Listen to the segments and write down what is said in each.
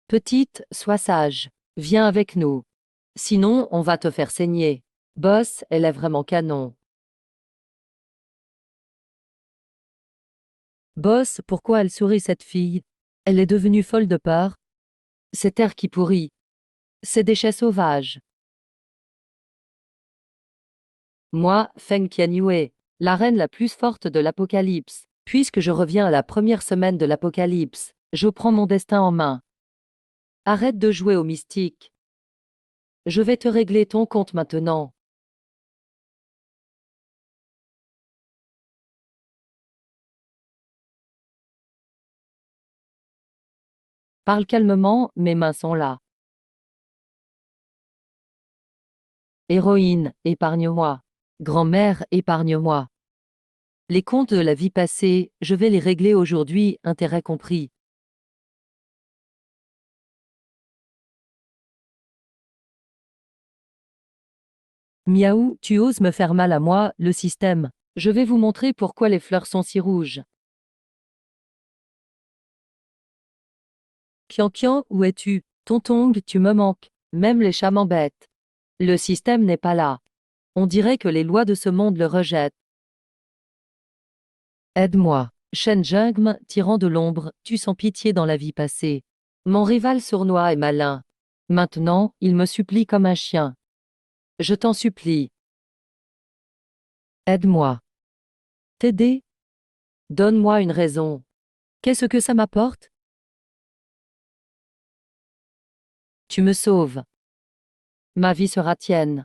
Petite, sois sage. Viens avec nous. Sinon, on va te faire saigner. Boss, elle est vraiment canon. Boss, pourquoi elle sourit cette fille? Elle est devenue folle de peur. Cet air qui pourrit. Ces déchets sauvages. Moi, Feng Tianyue, la reine la plus forte de l'Apocalypse. Puisque je reviens à la première semaine de l'Apocalypse, je prends mon destin en main. Arrête de jouer au mystique. Je vais te régler ton compte maintenant. Parle calmement, mes mains sont là. Héroïne, épargne-moi. Grand-mère, épargne-moi. Les comptes de la vie passée, je vais les régler aujourd'hui, intérêt compris. Miaou, tu oses me faire mal à moi, le système. Je vais vous montrer pourquoi les fleurs sont si rouges. Kian, où es-tu? Tontong, tu me manques. Même les chats m'embêtent. Le système n'est pas là. On dirait que les lois de ce monde le rejettent. Aide-moi. Shen Jungm, tyran de l'ombre, tue sans pitié dans la vie passée. Mon rival sournois et malin. Maintenant, il me supplie comme un chien. Je t'en supplie. Aide-moi. T'aider? Donne-moi une raison. Qu'est-ce que ça m'apporte? Tu me sauves. Ma vie sera tienne.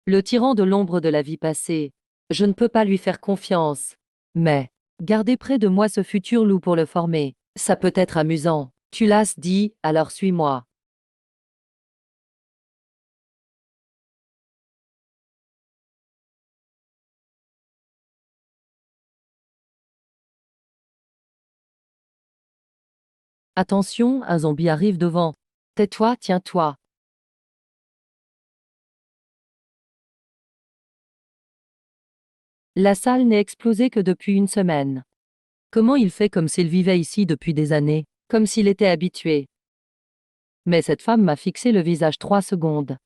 Le tyran de l'ombre de la vie passée. Je ne peux pas lui faire confiance. Mais, garder près de moi ce futur loup pour le former. Ça peut être amusant. Tu l'as dit, alors suis-moi. Attention, un zombie arrive devant. Tais-toi, tiens-toi. La salle n'est explosée que depuis une semaine. Comment il fait comme s'il vivait ici depuis des années, comme s'il était habitué. Mais cette femme m'a fixé le visage 3 secondes.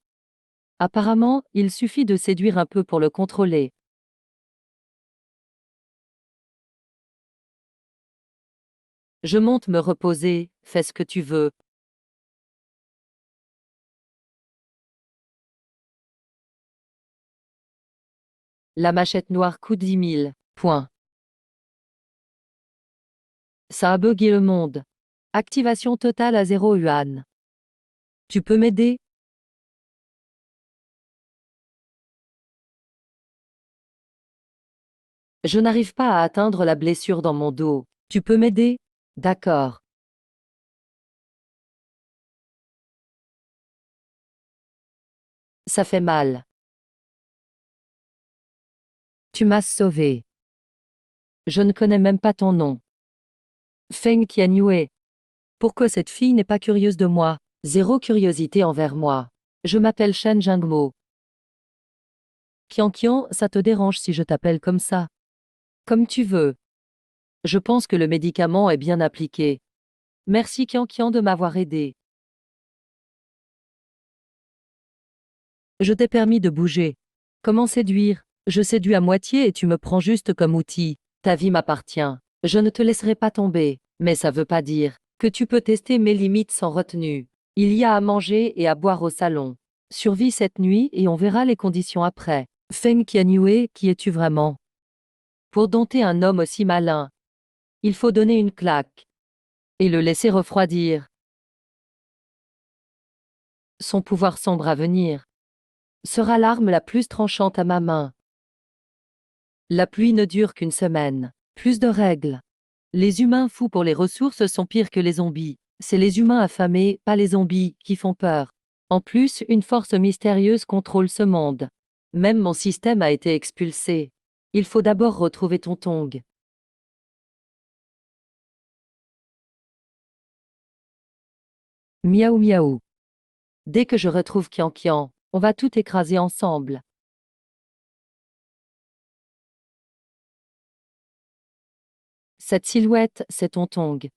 Apparemment, il suffit de séduire un peu pour le contrôler. Je monte me reposer, fais ce que tu veux. La machette noire coûte 10 000. Point. Ça a bugué le monde. Activation totale à 0 yuan. Tu peux m'aider? Je n'arrive pas à atteindre la blessure dans mon dos. Tu peux m'aider? D'accord. Ça fait mal. Tu m'as sauvé. Je ne connais même pas ton nom. Feng Tianyue. Pourquoi cette fille n'est pas curieuse de moi? Zéro curiosité envers moi. Je m'appelle Shen Jingmo. Kian, ça te dérange si je t'appelle comme ça? Comme tu veux. Je pense que le médicament est bien appliqué. Merci Kian de m'avoir aidé. Je t'ai permis de bouger. Comment séduire? Je séduis à moitié et tu me prends juste comme outil. Ta vie m'appartient. Je ne te laisserai pas tomber. Mais ça veut pas dire que tu peux tester mes limites sans retenue. Il y a à manger et à boire au salon. Survis cette nuit et on verra les conditions après. Feng Qianyue, qui es-tu vraiment? Pour dompter un homme aussi malin, il faut donner une claque et le laisser refroidir. Son pouvoir sombre à venir sera l'arme la plus tranchante à ma main. La pluie ne dure qu'une semaine. Plus de règles. Les humains fous pour les ressources sont pires que les zombies. C'est les humains affamés, pas les zombies, qui font peur. En plus, une force mystérieuse contrôle ce monde. Même mon système a été expulsé. Il faut d'abord retrouver Tontong. Miaou miaou. Dès que je retrouve Kian, on va tout écraser ensemble. Cette silhouette, c'est Tontong.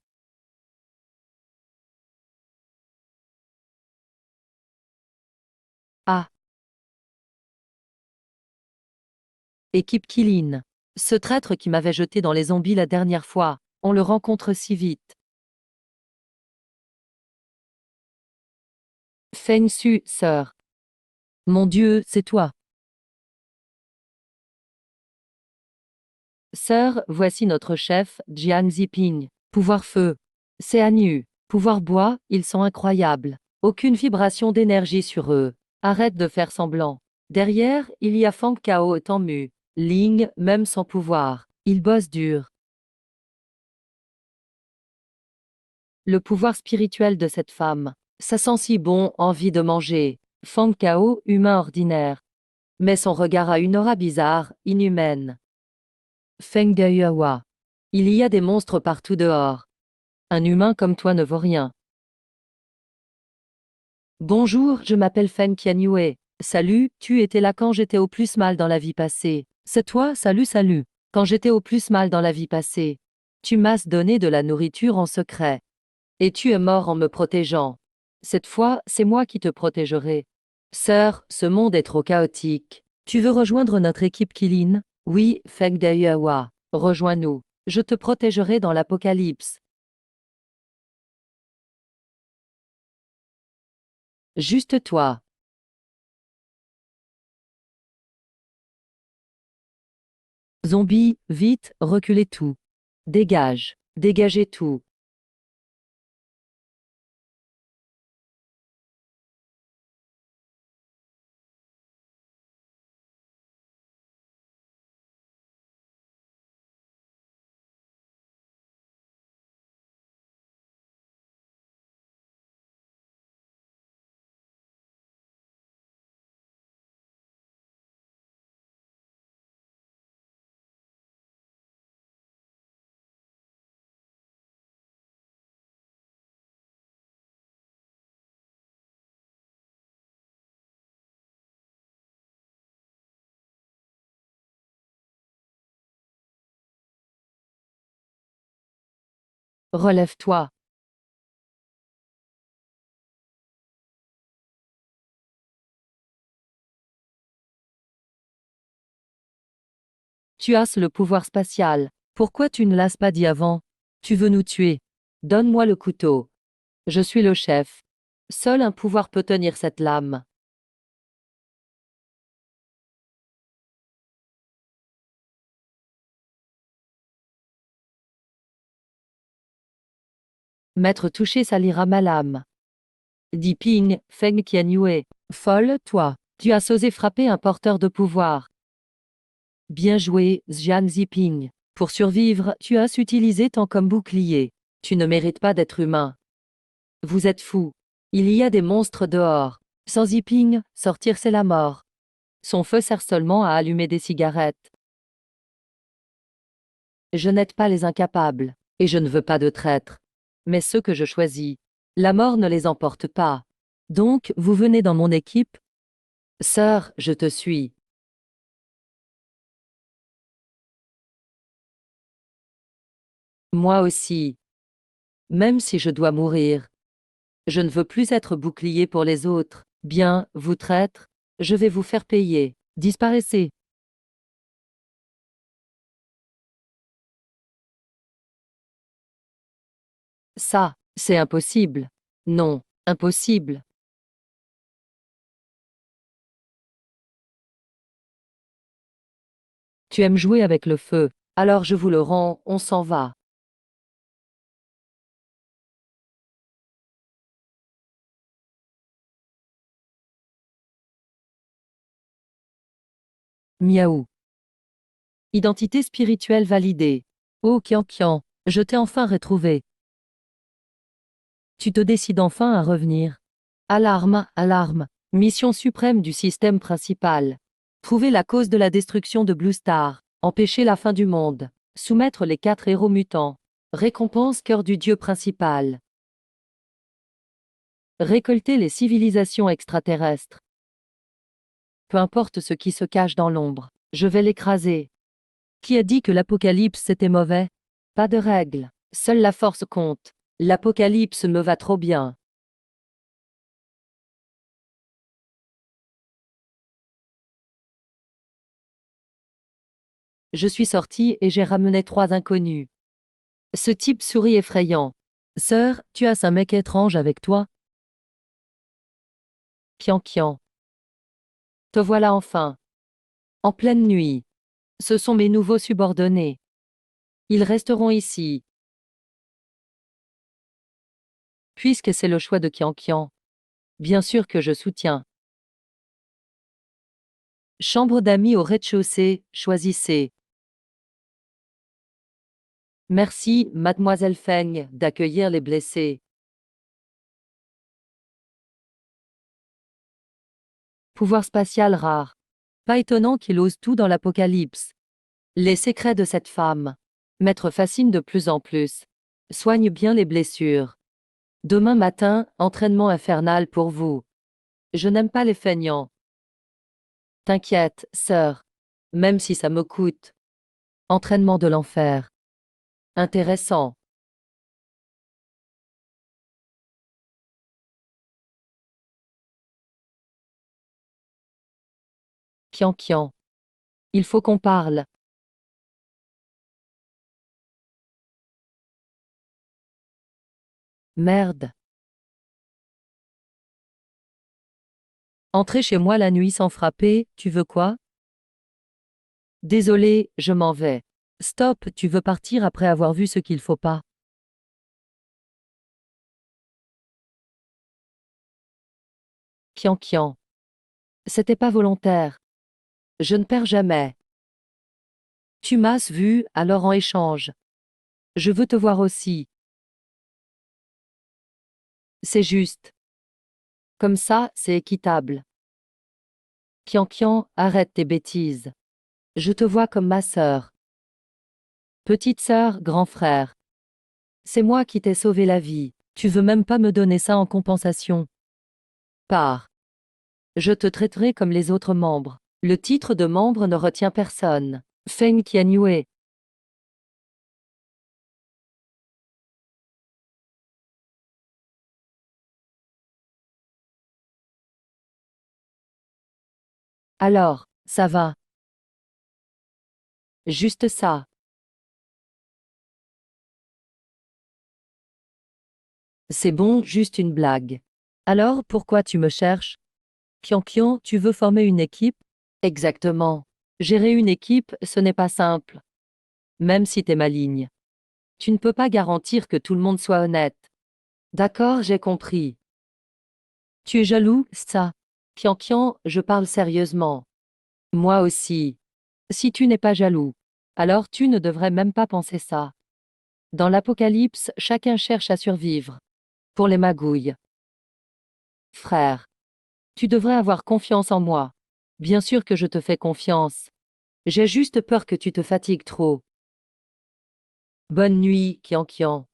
Équipe Kilin. Ce traître qui m'avait jeté dans les zombies la dernière fois, on le rencontre si vite. Feng Su, sœur. Mon Dieu, c'est toi. Sœur, voici notre chef, Jian Ziping. Pouvoir feu. C'est à nu. Pouvoir bois, ils sont incroyables. Aucune vibration d'énergie sur eux. Arrête de faire semblant. Derrière, il y a Fang Kao et Tanmu. Ling, même sans pouvoir. Il bosse dur. Le pouvoir spirituel de cette femme. Ça sent si bon, envie de manger. Fang Kao, humain ordinaire. Mais son regard a une aura bizarre, inhumaine. Feng Gaiawa. Il y a des monstres partout dehors. Un humain comme toi ne vaut rien. Bonjour, je m'appelle Feng Qianyue. Salut, tu étais là quand j'étais au plus mal dans la vie passée. C'est toi, salut, salut. Quand j'étais au plus mal dans la vie passée. Tu m'as donné de la nourriture en secret. Et tu es mort en me protégeant. Cette fois, c'est moi qui te protégerai. Sœur, ce monde est trop chaotique. Tu veux rejoindre notre équipe Kilin? Oui, Feng Gaiawa. Rejoins-nous. Je te protégerai dans l'apocalypse. Juste toi. Zombies, vite, reculez tout. Dégage. Dégagez tout. Relève-toi. Tu as le pouvoir spatial. Pourquoi tu ne l'as pas dit avant? Tu veux nous tuer. Donne-moi le couteau. Je suis le chef. Seul un pouvoir peut tenir cette lame. M'être touché salira ma lame. Dit Ping, Feng Qianyue. Folle, toi. Tu as osé frapper un porteur de pouvoir. Bien joué, Jian Ziping. Pour survivre, tu as utilisé ton comme bouclier. Tu ne mérites pas d'être humain. Vous êtes fou. Il y a des monstres dehors. Sans Ziping, sortir c'est la mort. Son feu sert seulement à allumer des cigarettes. Je n'aide pas les incapables, et je ne veux pas de traîtres. Mais ceux que je choisis, la mort ne les emporte pas. Donc, vous venez dans mon équipe? Sœur, je te suis. Moi aussi. Même si je dois mourir. Je ne veux plus être bouclier pour les autres. Bien, vous traîtres, je vais vous faire payer. Disparaissez. Ça, c'est impossible. Non, impossible. Tu aimes jouer avec le feu. Alors je vous le rends, on s'en va. Miaou. Identité spirituelle validée. Oh Kian Kian, je t'ai enfin retrouvé. Tu te décides enfin à revenir. Alarme, alarme. Mission suprême du système principal. Trouver la cause de la destruction de Blue Star. Empêcher la fin du monde. Soumettre les 4 héros mutants. Récompense cœur du dieu principal. Récolter les civilisations extraterrestres. Peu importe ce qui se cache dans l'ombre, je vais l'écraser. Qui a dit que l'apocalypse c'était mauvais? Pas de règle. Seule la force compte. L'apocalypse me va trop bien. Je suis sorti et j'ai ramené 3 inconnus. Ce type sourit effrayant. Sœur, tu as un mec étrange avec toi? Kian Kian. Te voilà enfin. En pleine nuit. Ce sont mes nouveaux subordonnés. Ils resteront ici. Puisque c'est le choix de Kian Kian. Bien sûr que je soutiens. Chambre d'amis au rez-de-chaussée, choisissez. Merci, mademoiselle Feng, d'accueillir les blessés. Pouvoir spatial rare. Pas étonnant qu'il ose tout dans l'apocalypse. Les secrets de cette femme. Maître fascine de plus en plus. Soigne bien les blessures. Demain matin, entraînement infernal pour vous. Je n'aime pas les feignants. T'inquiète, sœur. Même si ça me coûte. Entraînement de l'enfer. Intéressant. Kian Kian. Il faut qu'on parle. Merde. Entrer chez moi la nuit sans frapper, tu veux quoi? Désolé, je m'en vais. Stop, tu veux partir après avoir vu ce qu'il faut pas. Kian Kian. C'était pas volontaire. Je ne perds jamais. Tu m'as vu, alors en échange. Je veux te voir aussi. C'est juste. Comme ça, c'est équitable. Kian Kian, arrête tes bêtises. Je te vois comme ma sœur. Petite sœur, grand frère. C'est moi qui t'ai sauvé la vie. Tu veux même pas me donner ça en compensation. Pars. Je te traiterai comme les autres membres. Le titre de membre ne retient personne. Feng Qianyue. Alors, ça va. Juste ça. C'est bon, juste une blague. Alors, pourquoi tu me cherches? Kian Kian, tu veux former une équipe? Exactement. Gérer une équipe, ce n'est pas simple. Même si t'es maligne. Tu ne peux pas garantir que tout le monde soit honnête. D'accord, j'ai compris. Tu es jaloux, ça? Kian Kian, je parle sérieusement. Moi aussi. Si tu n'es pas jaloux, alors tu ne devrais même pas penser ça. Dans l'apocalypse, chacun cherche à survivre. Pour les magouilles. Frère, tu devrais avoir confiance en moi. Bien sûr que je te fais confiance. J'ai juste peur que tu te fatigues trop. Bonne nuit, Kian Kian.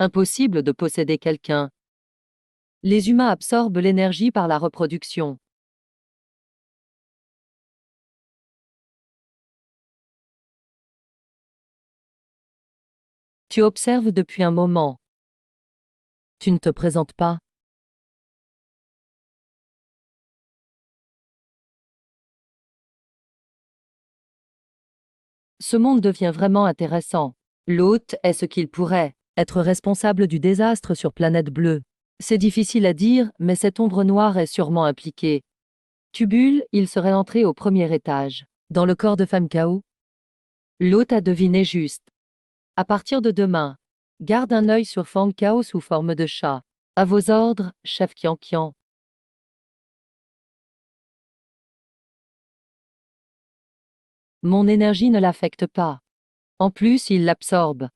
Impossible de posséder quelqu'un. Les humains absorbent l'énergie par la reproduction. Tu observes depuis un moment. Tu ne te présentes pas. Ce monde devient vraiment intéressant. L'hôte est ce qu'il pourrait, être responsable du désastre sur Planète Bleue. C'est difficile à dire, mais cette ombre noire est sûrement impliquée. Tubule, il serait entré au premier étage. Dans le corps de femme Kao. L'hôte a deviné juste. À partir de demain, garde un œil sur Fang Kao sous forme de chat. À vos ordres, chef Kian. Mon énergie ne l'affecte pas. En plus, il l'absorbe.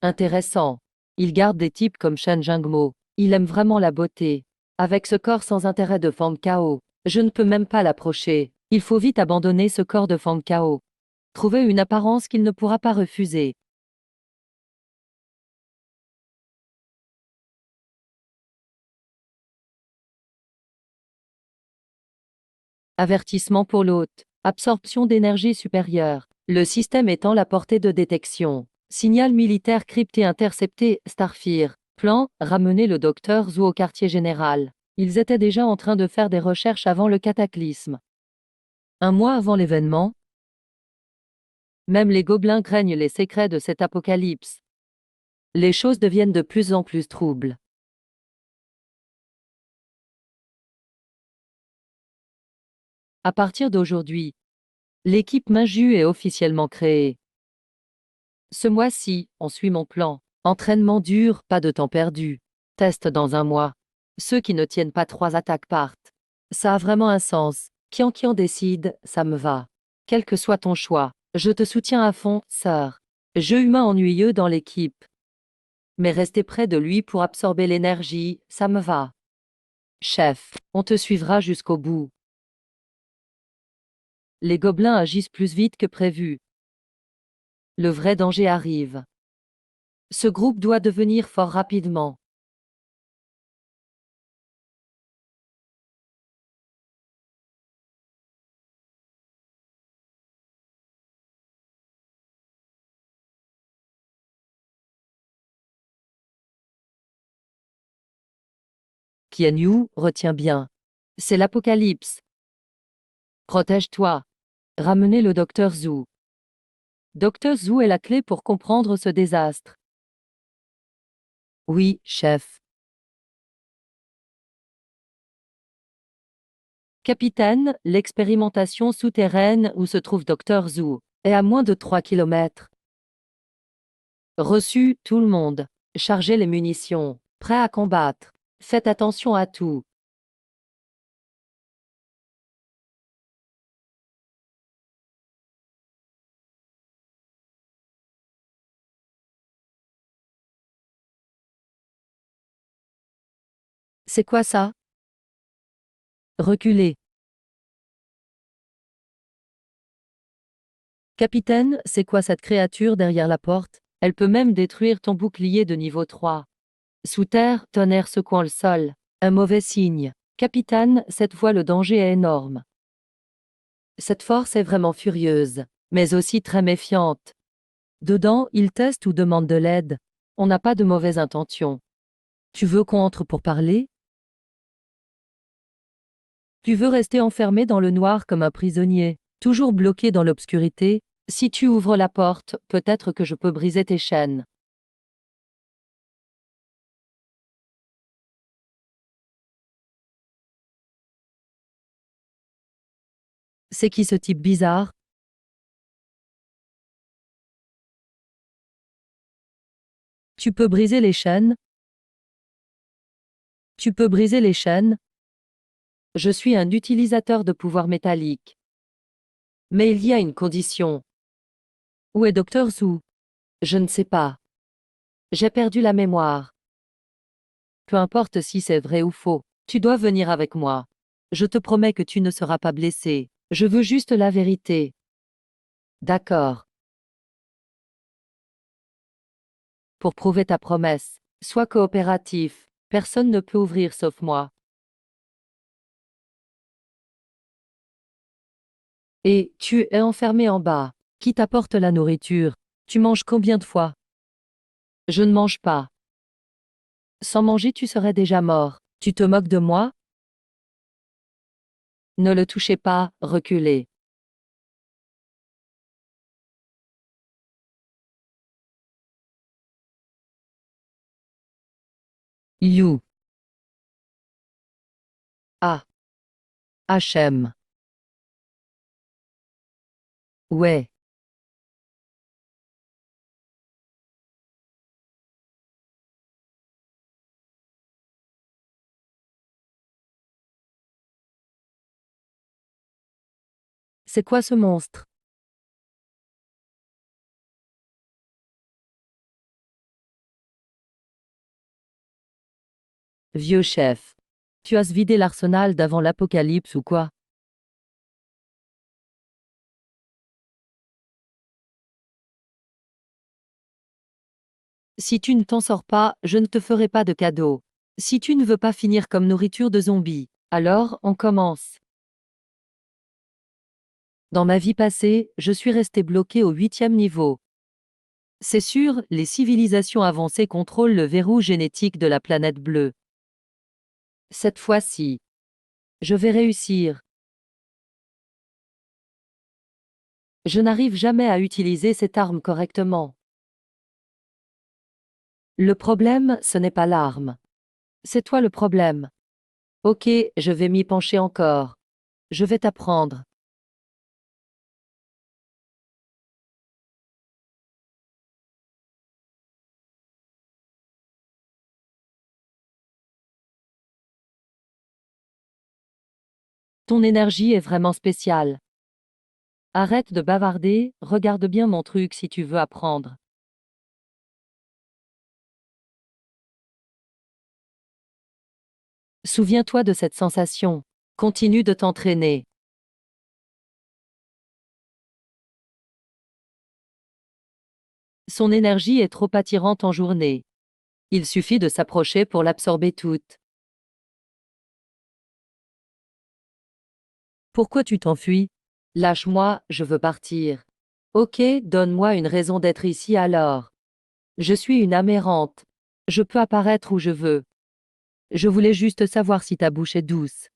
Intéressant. Il garde des types comme Shen Jingmo. Il aime vraiment la beauté. Avec ce corps sans intérêt de Fang Kao, je ne peux même pas l'approcher. Il faut vite abandonner ce corps de Fang Kao. Trouver une apparence qu'il ne pourra pas refuser. Avertissement pour l'hôte. Absorption d'énergie supérieure. Le système étant la portée de détection. Signal militaire crypté intercepté, Starfire. Plan, ramener le docteur Zhu au quartier général. Ils étaient déjà en train de faire des recherches avant le cataclysme. Un mois avant l'événement, même les gobelins craignent les secrets de cet apocalypse. Les choses deviennent de plus en plus troubles. À partir d'aujourd'hui, l'équipe Minju est officiellement créée. Ce mois-ci, on suit mon plan. Entraînement dur, pas de temps perdu. Test dans un mois. Ceux qui ne tiennent pas 3 attaques partent. Ça a vraiment un sens. Kian décide, ça me va. Quel que soit ton choix, je te soutiens à fond, sœur. Jeu humain ennuyeux dans l'équipe. Mais rester près de lui pour absorber l'énergie, ça me va. Chef, on te suivra jusqu'au bout. Les gobelins agissent plus vite que prévu. Le vrai danger arrive. Ce groupe doit devenir fort rapidement. Qian Yu, retiens bien. C'est l'apocalypse. Protège-toi. Ramenez le docteur Zhu. Docteur Zhu est la clé pour comprendre ce désastre. Oui, chef. Capitaine, l'expérimentation souterraine où se trouve docteur Zhu est à moins de 3 kilomètres. Reçu, tout le monde. Chargez les munitions. Prêt à combattre. Faites attention à tout. C'est quoi ça? Reculez. Capitaine, c'est quoi cette créature derrière la porte? Elle peut même détruire ton bouclier de niveau 3. Sous terre, tonnerre secouant le sol. Un mauvais signe. Capitaine, cette fois le danger est énorme. Cette force est vraiment furieuse, mais aussi très méfiante. Dedans, il teste ou demande de l'aide. On n'a pas de mauvaises intentions. Tu veux qu'on entre pour parler? Tu veux rester enfermé dans le noir comme un prisonnier, toujours bloqué dans l'obscurité? Si tu ouvres la porte, peut-être que je peux briser tes chaînes. C'est qui ce type bizarre? Tu peux briser les chaînes? Tu peux briser les chaînes? Je suis un utilisateur de pouvoir métallique. Mais il y a une condition. Où est Dr. Zhu? Je ne sais pas. J'ai perdu la mémoire. Peu importe si c'est vrai ou faux, tu dois venir avec moi. Je te promets que tu ne seras pas blessé. Je veux juste la vérité. D'accord. Pour prouver ta promesse, sois coopératif. Personne ne peut ouvrir sauf moi. Et tu es enfermé en bas. Qui t'apporte la nourriture? Tu manges combien de fois? Je ne mange pas. Sans manger, tu serais déjà mort. Tu te moques de moi? Ne le touchez pas, reculez. You. Ah. HM. Ouais. C'est quoi ce monstre? Vieux chef. Tu as vidé l'arsenal d'avant l'apocalypse ou quoi? Si tu ne t'en sors pas, je ne te ferai pas de cadeau. Si tu ne veux pas finir comme nourriture de zombies, alors on commence. Dans ma vie passée, je suis resté bloqué au 8e niveau. C'est sûr, les civilisations avancées contrôlent le verrou génétique de la planète bleue. Cette fois-ci, je vais réussir. Je n'arrive jamais à utiliser cette arme correctement. Le problème, ce n'est pas l'arme. C'est toi le problème. Ok, je vais m'y pencher encore. Je vais t'apprendre. Ton énergie est vraiment spéciale. Arrête de bavarder, regarde bien mon truc si tu veux apprendre. Souviens-toi de cette sensation. Continue de t'entraîner. Son énergie est trop attirante en journée. Il suffit de s'approcher pour l'absorber toute. Pourquoi tu t'enfuis? Lâche-moi, je veux partir. Ok, donne-moi une raison d'être ici alors. Je suis une âme errante. Je peux apparaître où je veux. Je voulais juste savoir si ta bouche est douce.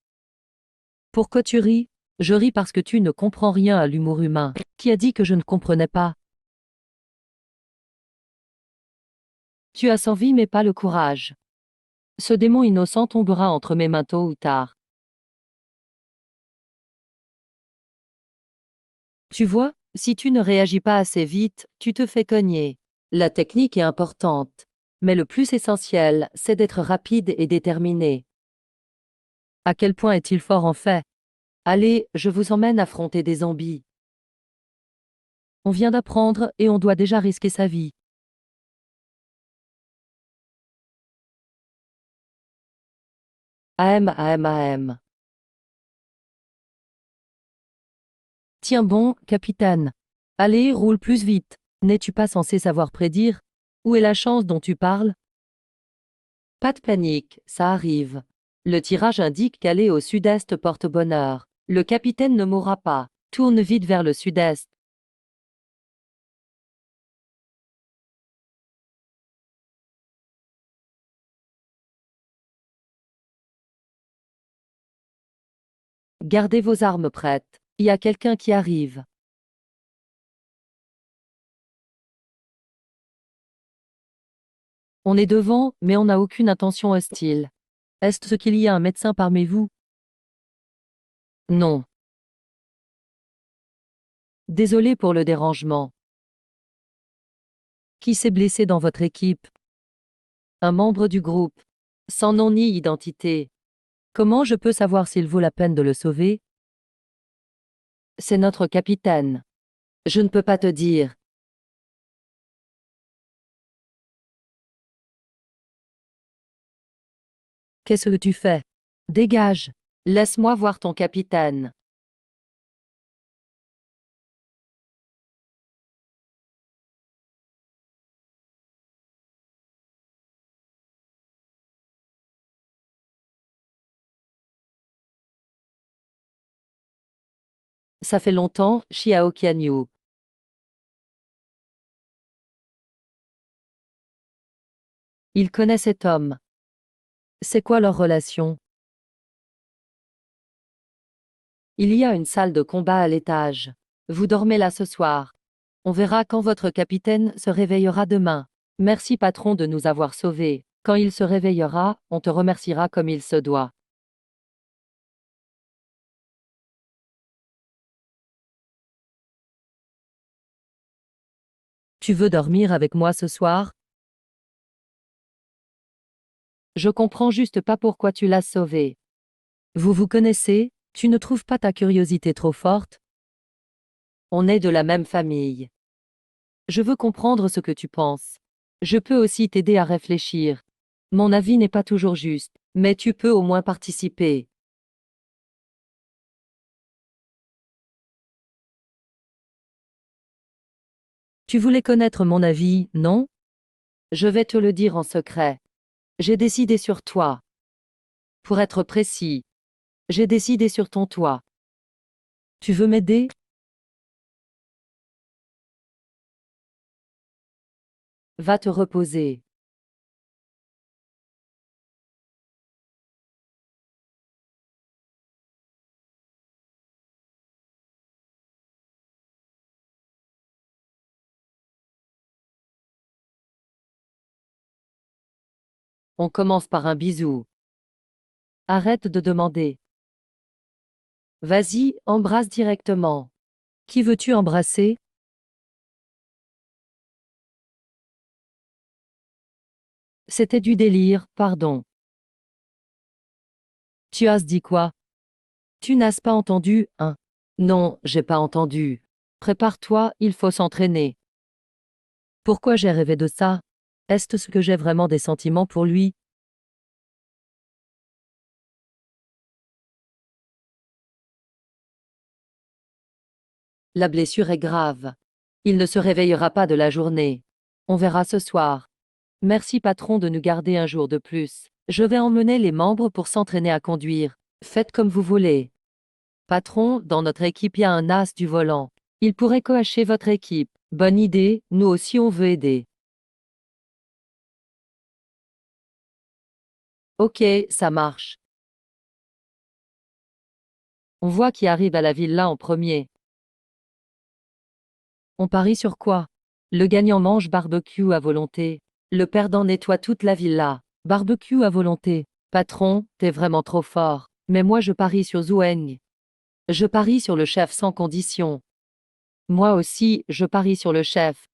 Pourquoi tu ris? Je ris parce que tu ne comprends rien à l'humour humain. Qui a dit que je ne comprenais pas? Tu as envie mais pas le courage. Ce démon innocent tombera entre mes mains tôt ou tard. Tu vois, si tu ne réagis pas assez vite, tu te fais cogner. La technique est importante. Mais le plus essentiel, c'est d'être rapide et déterminé. À quel point est-il fort en fait? Allez, je vous emmène affronter des zombies. On vient d'apprendre et on doit déjà risquer sa vie. AM, AM, AM. Tiens bon, capitaine. Allez, roule plus vite. N'es-tu pas censé savoir prédire? Où est la chance dont tu parles? Pas de panique, ça arrive. Le tirage indique qu'aller au sud-est porte bonheur. Le capitaine ne mourra pas. Tourne vite vers le sud-est. Gardez vos armes prêtes. Il y a quelqu'un qui arrive. On est devant, mais on n'a aucune intention hostile. Est-ce qu'il y a un médecin parmi vous? Non. Désolé pour le dérangement. Qui s'est blessé dans votre équipe? Un membre du groupe. Sans nom ni identité. Comment je peux savoir s'il vaut la peine de le sauver? C'est notre capitaine. Je ne peux pas te dire. Qu'est-ce que tu fais? Dégage. Laisse-moi voir ton capitaine. Ça fait longtemps, Xiao Qianyu. Il connaît cet homme. C'est quoi leur relation? Il y a une salle de combat à l'étage. Vous dormez là ce soir. On verra quand votre capitaine se réveillera demain. Merci patron de nous avoir sauvés. Quand il se réveillera, on te remerciera comme il se doit. Tu veux dormir avec moi ce soir? Je comprends juste pas pourquoi tu l'as sauvé. Vous vous connaissez? Tu ne trouves pas ta curiosité trop forte? On est de la même famille. Je veux comprendre ce que tu penses. Je peux aussi t'aider à réfléchir. Mon avis n'est pas toujours juste, mais tu peux au moins participer. Tu voulais connaître mon avis, non? Je vais te le dire en secret. J'ai décidé sur toi. Pour être précis, j'ai décidé sur ton toit. Tu veux m'aider? Va te reposer. On commence par un bisou. Arrête de demander. Vas-y, embrasse directement. Qui veux-tu embrasser? C'était du délire, pardon. Tu as dit quoi? Tu n'as pas entendu, hein? Non, j'ai pas entendu. Prépare-toi, il faut s'entraîner. Pourquoi j'ai rêvé de ça? Est-ce ce que j'ai vraiment des sentiments pour lui? La blessure est grave. Il ne se réveillera pas de la journée. On verra ce soir. Merci patron de nous garder un jour de plus. Je vais emmener les membres pour s'entraîner à conduire. Faites comme vous voulez. Patron, dans notre équipe y a un as du volant. Il pourrait coacher votre équipe. Bonne idée, nous aussi on veut aider. Ok, ça marche. On voit qui arrive à la villa en premier. On parie sur quoi? Le gagnant mange barbecue à volonté. Le perdant nettoie toute la villa. Barbecue à volonté. Patron, t'es vraiment trop fort. Mais moi je parie sur Zoueng. Je parie sur le chef sans condition. Moi aussi, je parie sur le chef.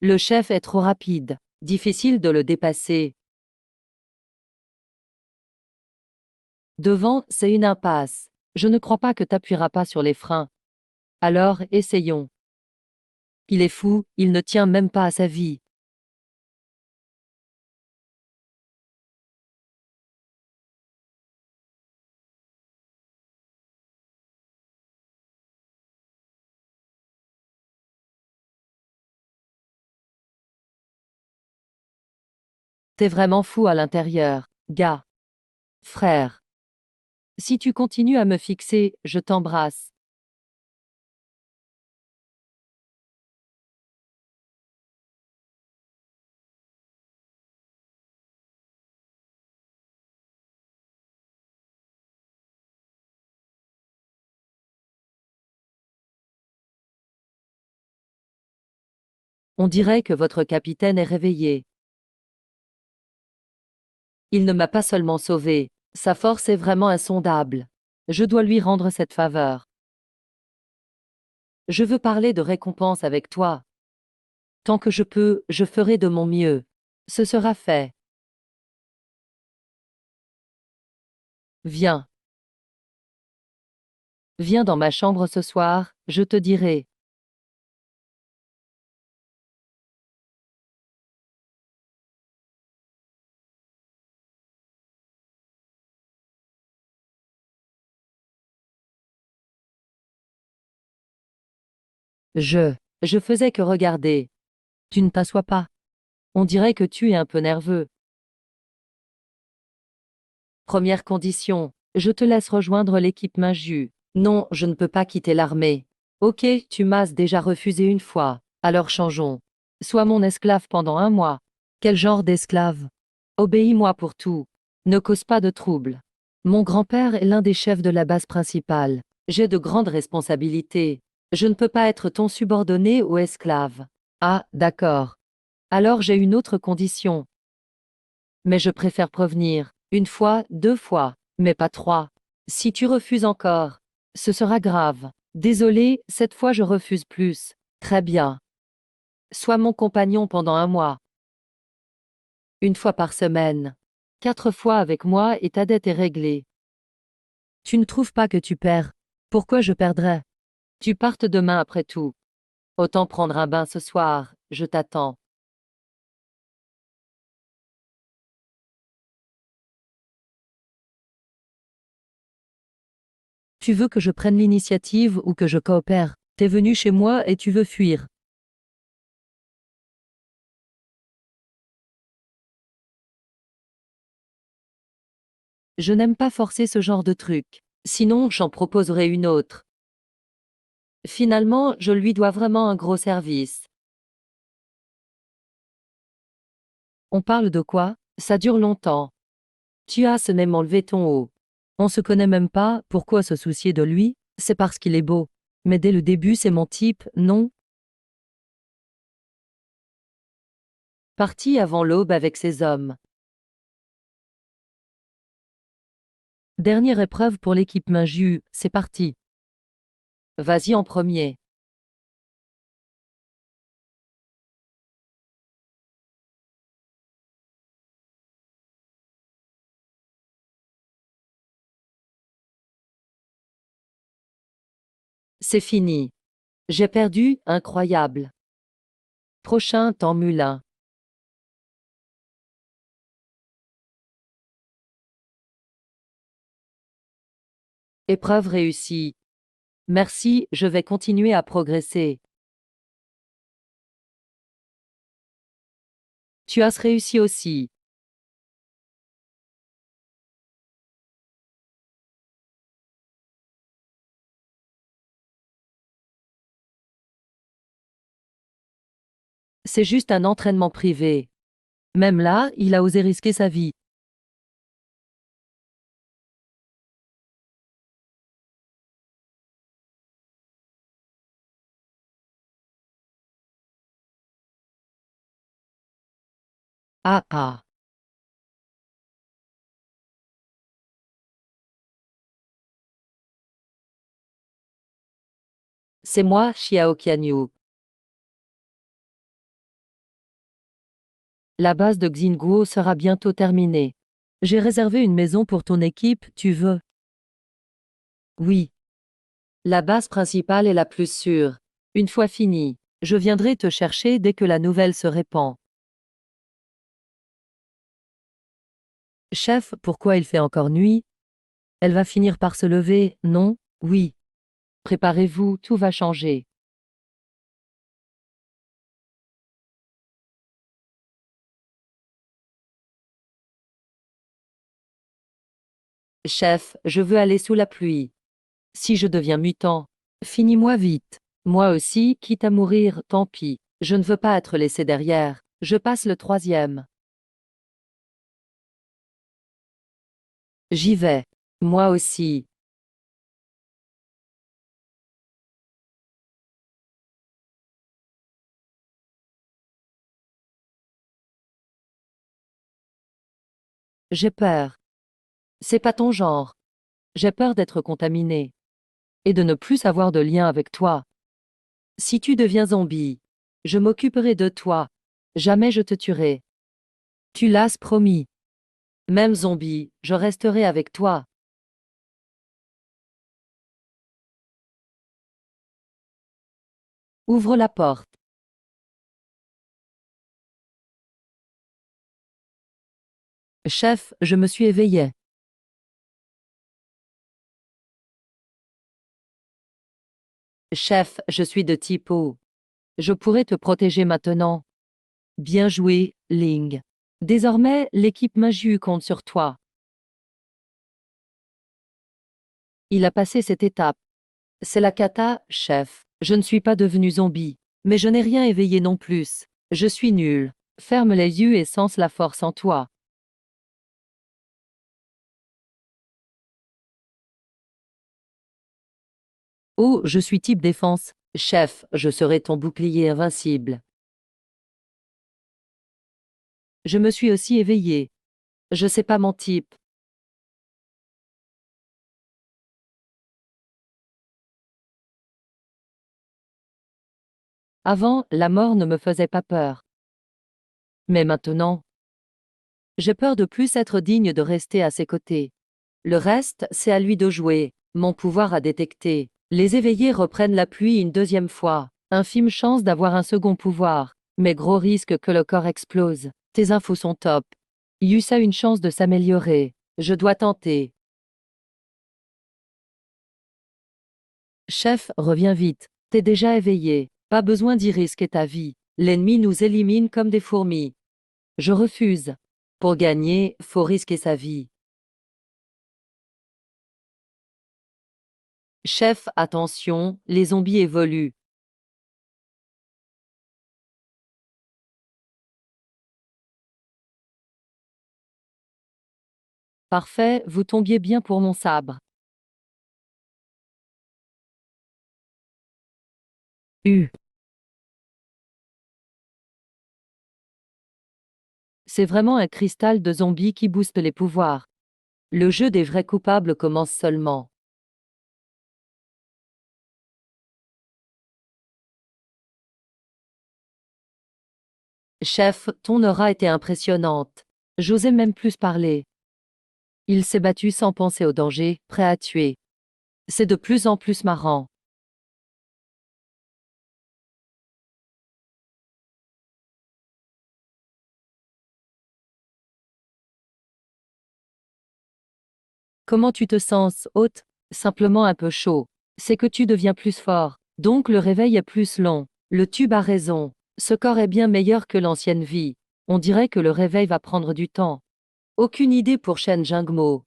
Le chef est trop rapide. Difficile de le dépasser. Devant, c'est une impasse. Je ne crois pas que t'appuieras pas sur les freins. Alors, essayons. Il est fou, il ne tient même pas à sa vie. T'es vraiment fou à l'intérieur, gars. Frère. Si tu continues à me fixer, je t'embrasse. On dirait que votre capitaine est réveillé. Il ne m'a pas seulement sauvé. Sa force est vraiment insondable. Je dois lui rendre cette faveur. Je veux parler de récompense avec toi. Tant que je peux, je ferai de mon mieux. Ce sera fait. Viens. Viens dans ma chambre ce soir, je te dirai. Je faisais que regarder. Tu ne t'assois pas. On dirait que tu es un peu nerveux. Première condition, je te laisse rejoindre l'équipe Minju. Non, je ne peux pas quitter l'armée. Ok, tu m'as déjà refusé une fois. Alors changeons. Sois mon esclave pendant 1 mois. Quel genre d'esclave? Obéis-moi pour tout. Ne cause pas de trouble. Mon grand-père est l'un des chefs de la base principale. J'ai de grandes responsabilités. Je ne peux pas être ton subordonné ou esclave. Ah, d'accord. Alors j'ai une autre condition. Mais je préfère prévenir. Une fois, deux fois, mais pas trois. Si tu refuses encore, ce sera grave. Désolé, cette fois je refuse plus. Très bien. Sois mon compagnon pendant un mois. Une fois par semaine. 4 fois avec moi et ta dette est réglée. Tu ne trouves pas que tu perds? Pourquoi je perdrais? Tu partes demain après tout. Autant prendre un bain ce soir, je t'attends. Tu veux que je prenne l'initiative ou que je coopère? T'es venu chez moi et tu veux fuir. Je n'aime pas forcer ce genre de truc. Sinon, j'en proposerai une autre. Finalement, je lui dois vraiment un gros service. On parle de quoi? Ça dure longtemps. Tu as ce même enlevé ton haut. On se connaît même pas, pourquoi se soucier de lui? C'est parce qu'il est beau. Mais dès le début, c'est mon type, non? Parti avant l'aube avec ses hommes. Dernière épreuve pour l'équipe Minju, c'est parti. Vas-y en premier. C'est fini. J'ai perdu, incroyable. Prochain temps Mulin. Épreuve réussie. Merci, je vais continuer à progresser. Tu as réussi aussi. C'est juste un entraînement privé. Même là, il a osé risquer sa vie. Ah ah. C'est moi, Xiao Qianyu. La base de Xinguo sera bientôt terminée. J'ai réservé une maison pour ton équipe, tu veux? Oui. La base principale est la plus sûre. Une fois fini, je viendrai te chercher dès que la nouvelle se répand. Chef, pourquoi il fait encore nuit? Elle va finir par se lever, non? Oui. Préparez-vous, tout va changer. Chef, je veux aller sous la pluie. Si je deviens mutant, finis-moi vite. Moi aussi, quitte à mourir, tant pis. Je ne veux pas être laissé derrière. Je passe le troisième. J'y vais. Moi aussi. J'ai peur. C'est pas ton genre. J'ai peur d'être contaminé. Et de ne plus avoir de lien avec toi. Si tu deviens zombie, je m'occuperai de toi. Jamais je te tuerai. Tu l'as promis. Même zombie, je resterai avec toi. Ouvre la porte. Chef, je me suis éveillé. Chef, je suis de type eau. Je pourrais te protéger maintenant. Bien joué, Ling. Désormais, l'équipe Maju compte sur toi. Il a passé cette étape. C'est la cata, chef. Je ne suis pas devenu zombie. Mais je n'ai rien éveillé non plus. Je suis nul. Ferme les yeux et sens la force en toi. Oh, je suis type défense. Chef, je serai ton bouclier invincible. Je me suis aussi éveillée. Je sais pas mon type. Avant, la mort ne me faisait pas peur. Mais maintenant, j'ai peur de plus être digne de rester à ses côtés. Le reste, c'est à lui de jouer. Mon pouvoir à détecter. Les éveillés reprennent la pluie une deuxième fois. Infime chance d'avoir un second pouvoir. Mais gros risque que le corps explose. Tes infos sont top. Yus a une chance de s'améliorer. Je dois tenter. Chef, reviens vite. T'es déjà éveillé. Pas besoin d'y risquer ta vie. L'ennemi nous élimine comme des fourmis. Je refuse. Pour gagner, faut risquer sa vie. Chef, attention, les zombies évoluent. Parfait, vous tombiez bien pour mon sabre. C'est vraiment un cristal de zombie qui booste les pouvoirs. Le jeu des vrais coupables commence seulement. Chef, ton aura était impressionnante. J'osais même plus parler. Il s'est battu sans penser au danger, prêt à tuer. C'est de plus en plus marrant. Comment tu te sens, hôte? Simplement un peu chaud. C'est que tu deviens plus fort. Donc le réveil est plus long. Le tube a raison. Ce corps est bien meilleur que l'ancienne vie. On dirait que le réveil va prendre du temps. Aucune idée pour Shen Jingmo.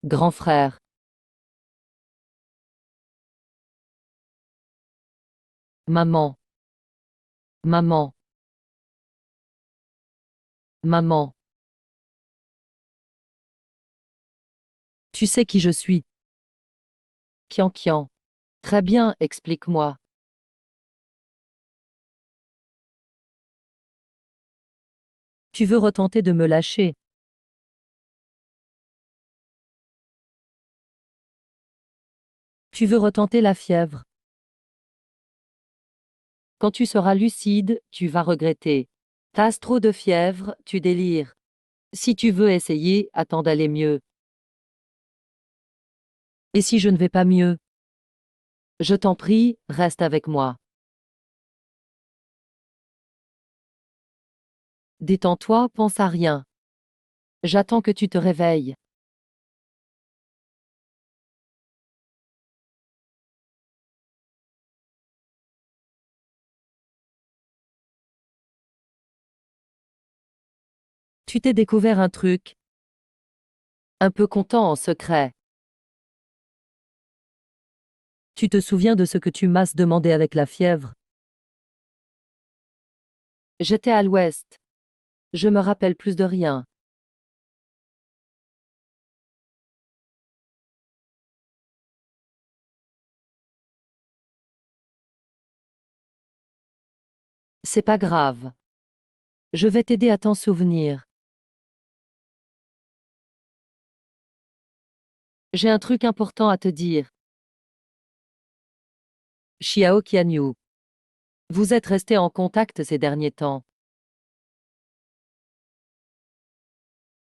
Grand frère. Maman. Maman. Maman. Tu sais qui je suis. Kian Kian. Très bien, explique-moi. Tu veux retenter de me lâcher. Tu veux retenter la fièvre. Quand tu seras lucide, tu vas regretter. T'as trop de fièvre, tu délires. Si tu veux essayer, attends d'aller mieux. Et si je ne vais pas mieux? Je t'en prie, reste avec moi. Détends-toi, pense à rien. J'attends que tu te réveilles. Tu t'es découvert un truc. Un peu content en secret. Tu te souviens de ce que tu m'as demandé avec la fièvre? J'étais à l'ouest. Je me rappelle plus de rien. C'est pas grave. Je vais t'aider à t'en souvenir. J'ai un truc important à te dire. Xiao Qianyu. Vous êtes resté en contact ces derniers temps.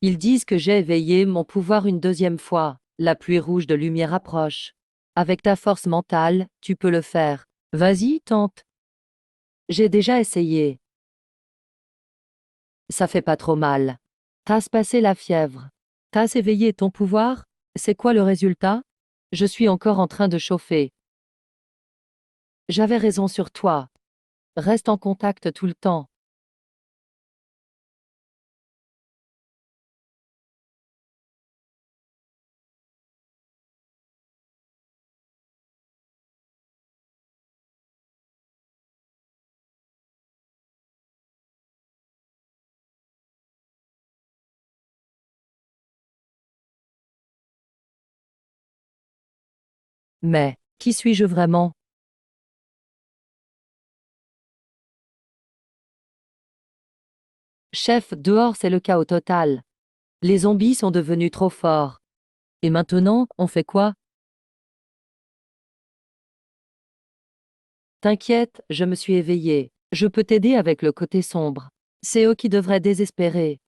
Ils disent que j'ai éveillé mon pouvoir une deuxième fois. La pluie rouge de lumière approche. Avec ta force mentale, tu peux le faire. Vas-y, tente. J'ai déjà essayé. Ça fait pas trop mal. T'as passé la fièvre. T'as éveillé ton pouvoir? C'est quoi le résultat? Je suis encore en train de chauffer. J'avais raison sur toi. Reste en contact tout le temps. Mais, qui suis-je vraiment? Chef, dehors c'est le chaos total. Les zombies sont devenus trop forts. Et maintenant, on fait quoi? T'inquiète, je me suis éveillée. Je peux t'aider avec le côté sombre. C'est eux qui devraient désespérer.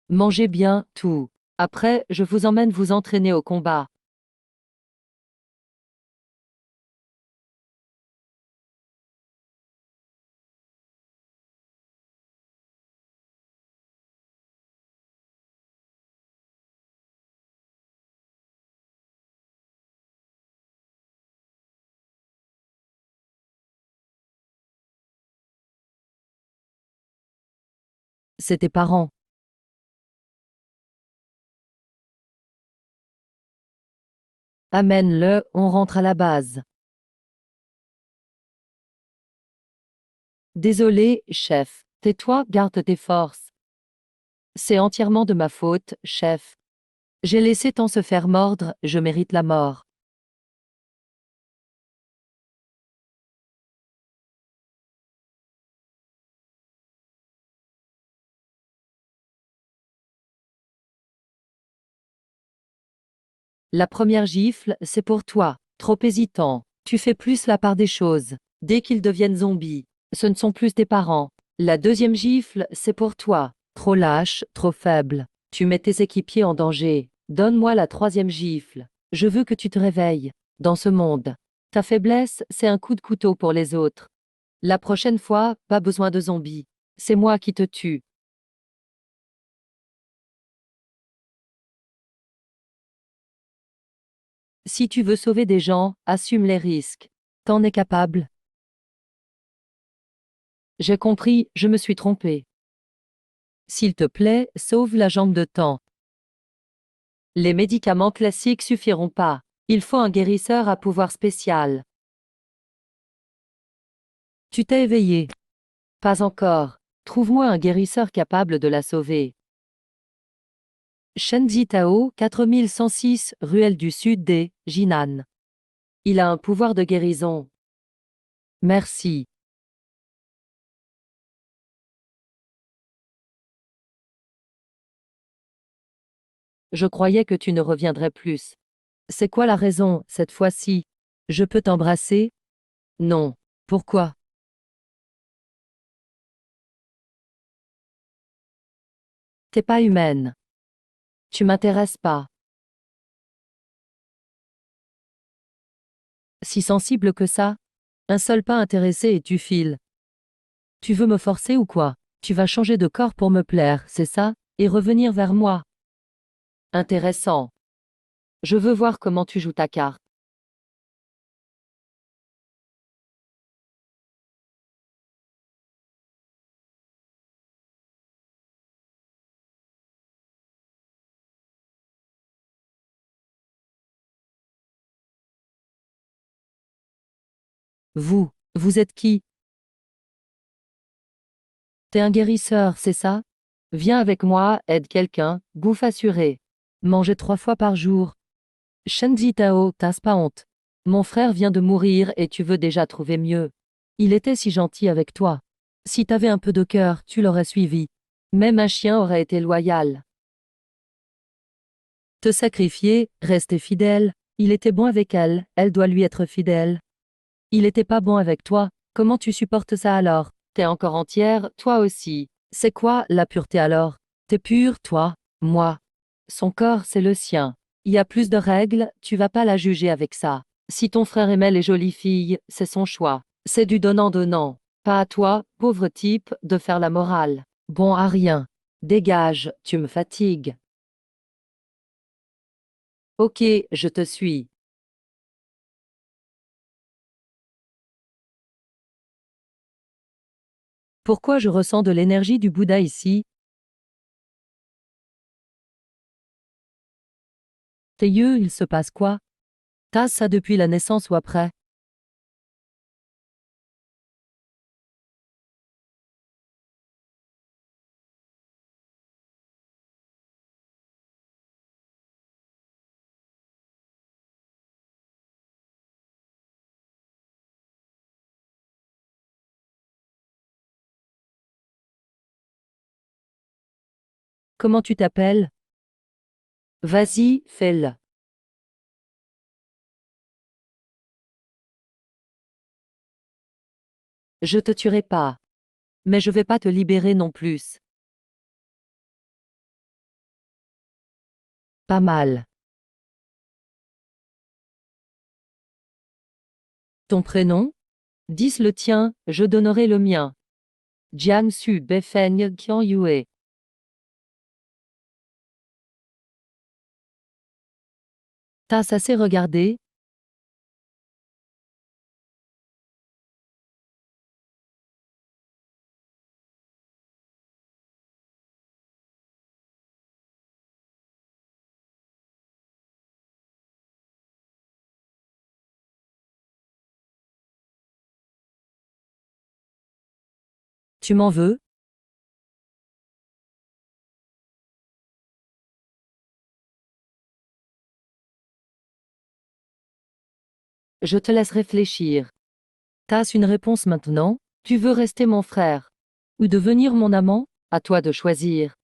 Mangez bien, tout. Après, je vous emmène vous entraîner au combat. C'est tes parents. Amène-le, on rentre à la base. Désolé, chef. Tais-toi, garde tes forces. C'est entièrement de ma faute, chef. J'ai laissé tant se faire mordre, je mérite la mort. La première gifle, c'est pour toi. Trop hésitant. Tu fais plus la part des choses. Dès qu'ils deviennent zombies, ce ne sont plus tes parents. La deuxième gifle, c'est pour toi. Trop lâche, trop faible. Tu mets tes équipiers en danger. Donne-moi la troisième gifle. Je veux que tu te réveilles. Dans ce monde. Ta faiblesse, c'est un coup de couteau pour les autres. La prochaine fois, pas besoin de zombies. C'est moi qui te tue. Si tu veux sauver des gens, assume les risques. T'en es capable. J'ai compris, je me suis trompé. S'il te plaît, sauve la jambe de temps. Les médicaments classiques suffiront pas. Il faut un guérisseur à pouvoir spécial. Tu t'es éveillé. Pas encore. Trouve-moi un guérisseur capable de la sauver. Shenzi Tao, 4106, ruelle du Sud des Jinan. Il a un pouvoir de guérison. Merci. Je croyais que tu ne reviendrais plus. C'est quoi la raison, cette fois-ci? Je peux t'embrasser? Non. Pourquoi? T'es pas humaine. Tu m'intéresses pas. Si sensible que ça? Un seul pas intéressé et tu files. Tu veux me forcer ou quoi? Tu vas changer de corps pour me plaire, c'est ça? Et revenir vers moi. Intéressant. Je veux voir comment tu joues ta carte. Vous êtes qui? T'es un guérisseur, c'est ça? Viens avec moi, aide quelqu'un, bouffe assurée. Manger 3 fois par jour. Shenji Tao, t'as pas honte. Mon frère vient de mourir et tu veux déjà trouver mieux. Il était si gentil avec toi. Si t'avais un peu de cœur, tu l'aurais suivi. Même un chien aurait été loyal. Te sacrifier, rester fidèle. Il était bon avec elle, elle doit lui être fidèle. Il était pas bon avec toi, comment tu supportes ça alors? T'es encore entière, toi aussi. C'est quoi, la pureté alors? T'es pure, toi, moi. Son corps, c'est le sien. Il y a plus de règles, tu vas pas la juger avec ça. Si ton frère aimait les jolies filles, c'est son choix. C'est du donnant-donnant. Pas à toi, pauvre type, de faire la morale. Bon à rien. Dégage, tu me fatigues. Ok, je te suis. Pourquoi je ressens de l'énergie du Bouddha ici? Tes yeux, il se passe quoi? T'as ça depuis la naissance ou après? Comment tu t'appelles? Vas-y, fais-le. Je te tuerai pas. Mais je vais pas te libérer non plus. Pas mal. Ton prénom? Dis le tien, je donnerai le mien. Jiang Su Befeng Qian Yue. T'as assez regardé? Tu m'en veux? Je te laisse réfléchir. T'as une réponse maintenant? Tu veux rester mon frère? Ou devenir mon amant? À toi de choisir.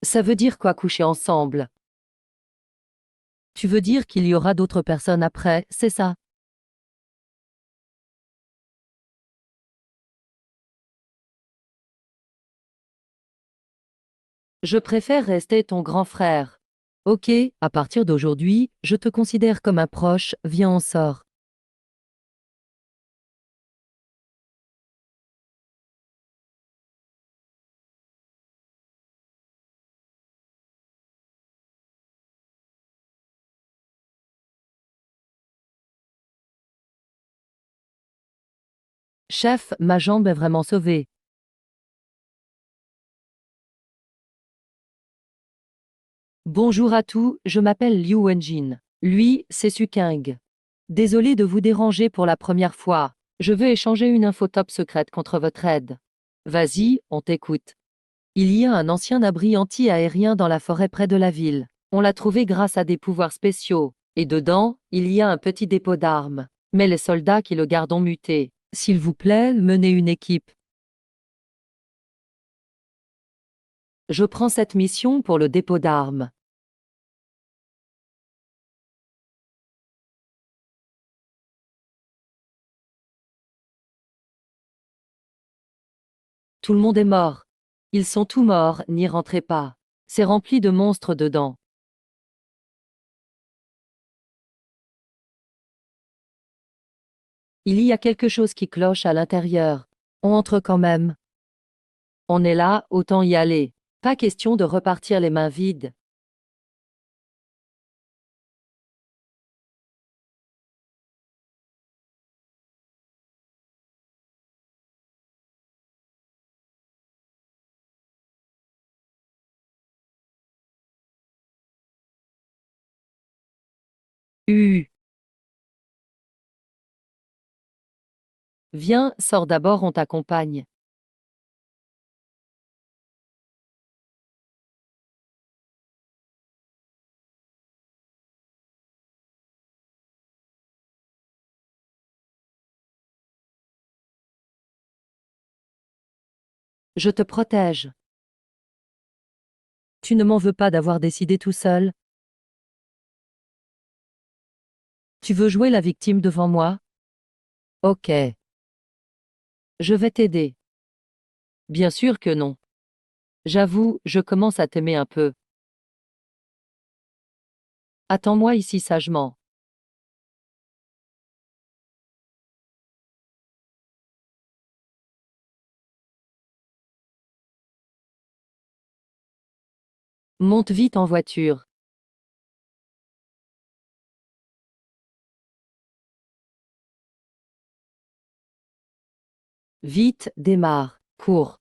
Ça veut dire quoi coucher ensemble? Tu veux dire qu'il y aura d'autres personnes après, c'est ça? Je préfère rester ton grand frère. Ok, à partir d'aujourd'hui, je te considère comme un proche, viens on sort. Chef, ma jambe est vraiment sauvée. Bonjour à tous, je m'appelle Liu Wenjin. Lui, c'est Sukeng. Désolé de vous déranger pour la première fois. Je veux échanger une info top secrète contre votre aide. Vas-y, on t'écoute. Il y a un ancien abri anti-aérien dans la forêt près de la ville. On l'a trouvé grâce à des pouvoirs spéciaux. Et dedans, il y a un petit dépôt d'armes. Mais les soldats qui le gardent ont muté. S'il vous plaît, menez une équipe. Je prends cette mission pour le dépôt d'armes. Tout le monde est mort. Ils sont tous morts, n'y rentrez pas. C'est rempli de monstres dedans. Il y a quelque chose qui cloche à l'intérieur. On entre quand même. On est là, autant y aller. Pas question de repartir les mains vides. Viens, sors d'abord, on t'accompagne. Je te protège. Tu ne m'en veux pas d'avoir décidé tout seul? Tu veux jouer la victime devant moi? Ok. Je vais t'aider. Bien sûr que non. J'avoue, je commence à t'aimer un peu. Attends-moi ici sagement. Monte vite en voiture. Vite, démarre. Cours.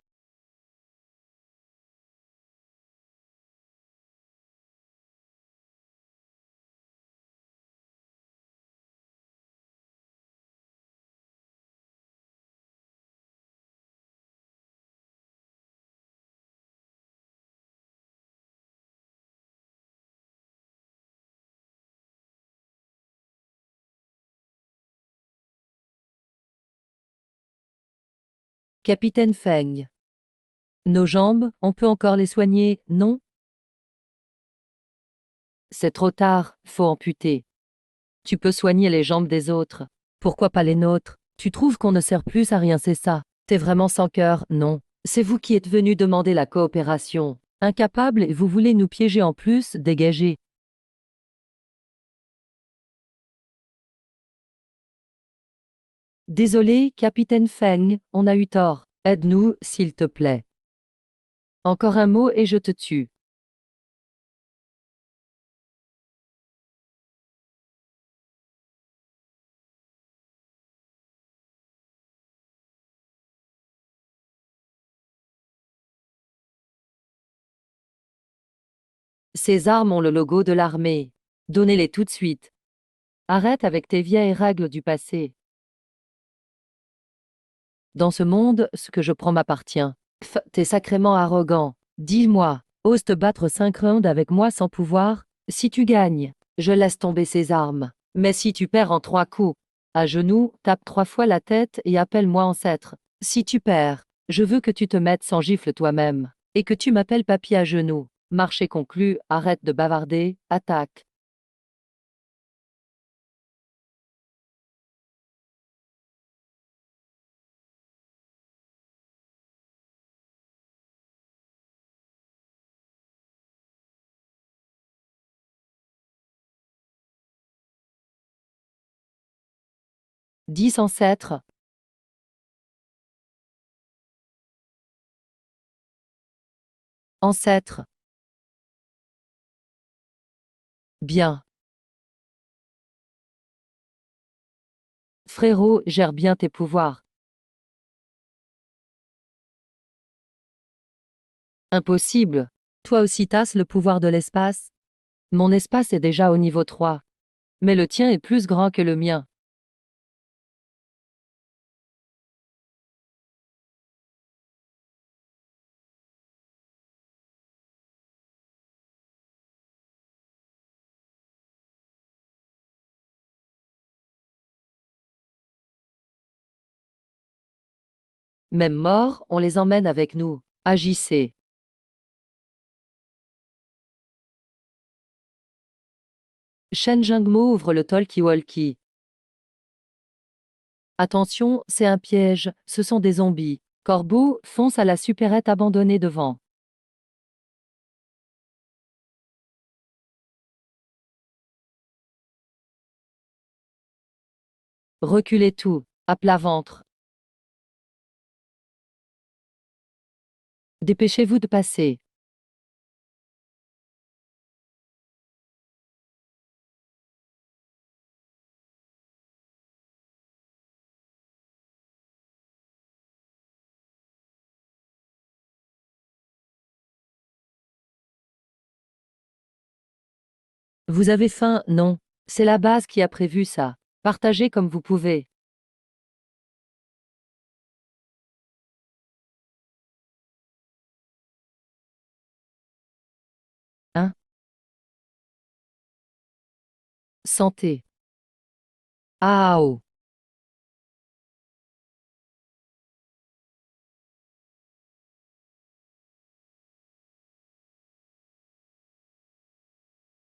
Capitaine Feng. Nos jambes, on peut encore les soigner, non? C'est trop tard, faut amputer. Tu peux soigner les jambes des autres. Pourquoi pas les nôtres? Tu trouves qu'on ne sert plus à rien, c'est ça? T'es vraiment sans cœur, non? C'est vous qui êtes venu demander la coopération. Incapable et vous voulez nous piéger en plus, dégagez. Désolé, capitaine Feng, on a eu tort. Aide-nous, s'il te plaît. Encore un mot et je te tue. Ces armes ont le logo de l'armée. Donnez-les tout de suite. Arrête avec tes vieilles règles du passé. Dans ce monde, ce que je prends m'appartient. Pff, t'es sacrément arrogant. Dis-moi, oses te battre 5 rounds avec moi sans pouvoir? Si tu gagnes, je laisse tomber ces armes. Mais si tu perds en 3 coups, à genoux, tape 3 fois la tête et appelle-moi ancêtre. Si tu perds, je veux que tu te mettes sans gifle toi-même. Et que tu m'appelles papy à genoux. Marché conclu, arrête de bavarder, attaque. Dix ancêtres. Ancêtre. Bien. Frérot, gère bien tes pouvoirs. Impossible. Toi aussi tasses le pouvoir de l'espace? Mon espace est déjà au niveau 3. Mais le tien est plus grand que le mien. Même morts, on les emmène avec nous. Agissez. Shen Jingmo ouvre le talkie-walkie. Attention, c'est un piège, ce sont des zombies. Corbeau, fonce à la supérette abandonnée devant. Reculez tout, à plat ventre. Dépêchez-vous de passer. Vous avez faim, non? C'est la base qui a prévu ça. Partagez comme vous pouvez. Hein? Santé. Ah oh.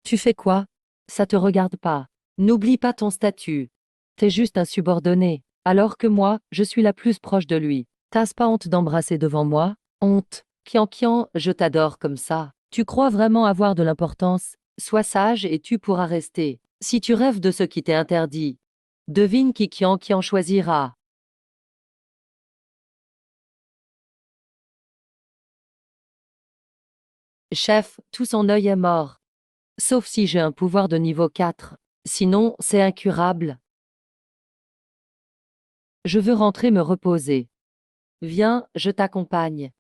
Tu fais quoi? Ça te regarde pas. N'oublie pas ton statut. T'es juste un subordonné. Alors que moi, je suis la plus proche de lui. T'as pas honte d'embrasser devant moi? Honte. Kian, je t'adore comme ça. Tu crois vraiment avoir de l'importance? Sois sage et tu pourras rester. Si tu rêves de ce qui t'est interdit, devine qui Kian choisira. Chef, tout son œil est mort. Sauf si j'ai un pouvoir de niveau 4. Sinon, c'est incurable. Je veux rentrer me reposer. Viens, je t'accompagne.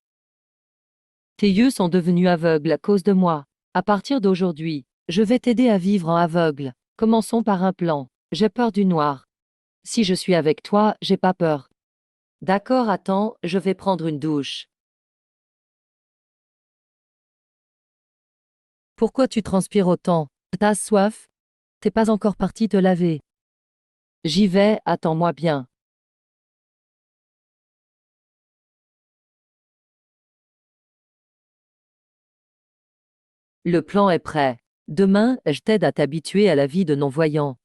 Tes yeux sont devenus aveugles à cause de moi. À partir d'aujourd'hui, je vais t'aider à vivre en aveugle. Commençons par un plan. J'ai peur du noir. Si je suis avec toi, j'ai pas peur. D'accord, attends, je vais prendre une douche. Pourquoi tu transpires autant? T'as soif? T'es pas encore parti te laver. J'y vais, attends-moi bien. Le plan est prêt. Demain, je t'aide à t'habituer à la vie de non-voyant.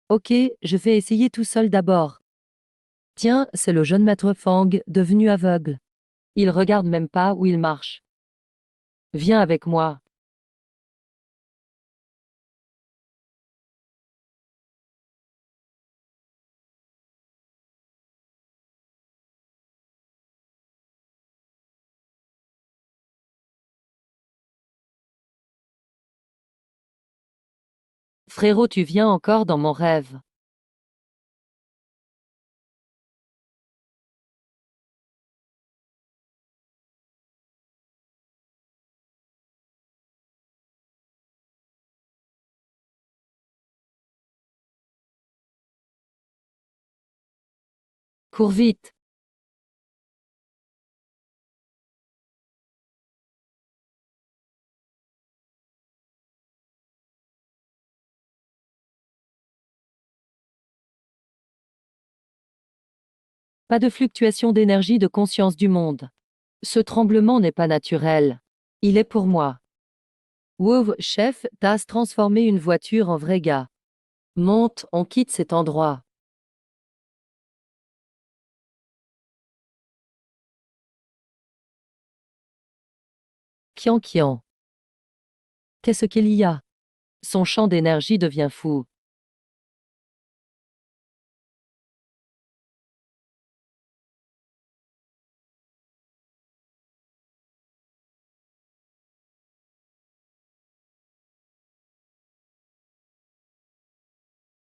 Ok, je vais essayer tout seul d'abord. Tiens, c'est le jeune maître Fang, devenu aveugle. Il regarde même pas où il marche. Viens avec moi. Frérot, tu viens encore dans mon rêve. Cours vite. Pas de fluctuation d'énergie de conscience du monde. Ce tremblement n'est pas naturel. Il est pour moi. Wow, chef, t'as transformé une voiture en vrai gars. Monte, on quitte cet endroit. Kian Kian. Qu'est-ce qu'il y a? Son champ d'énergie devient fou.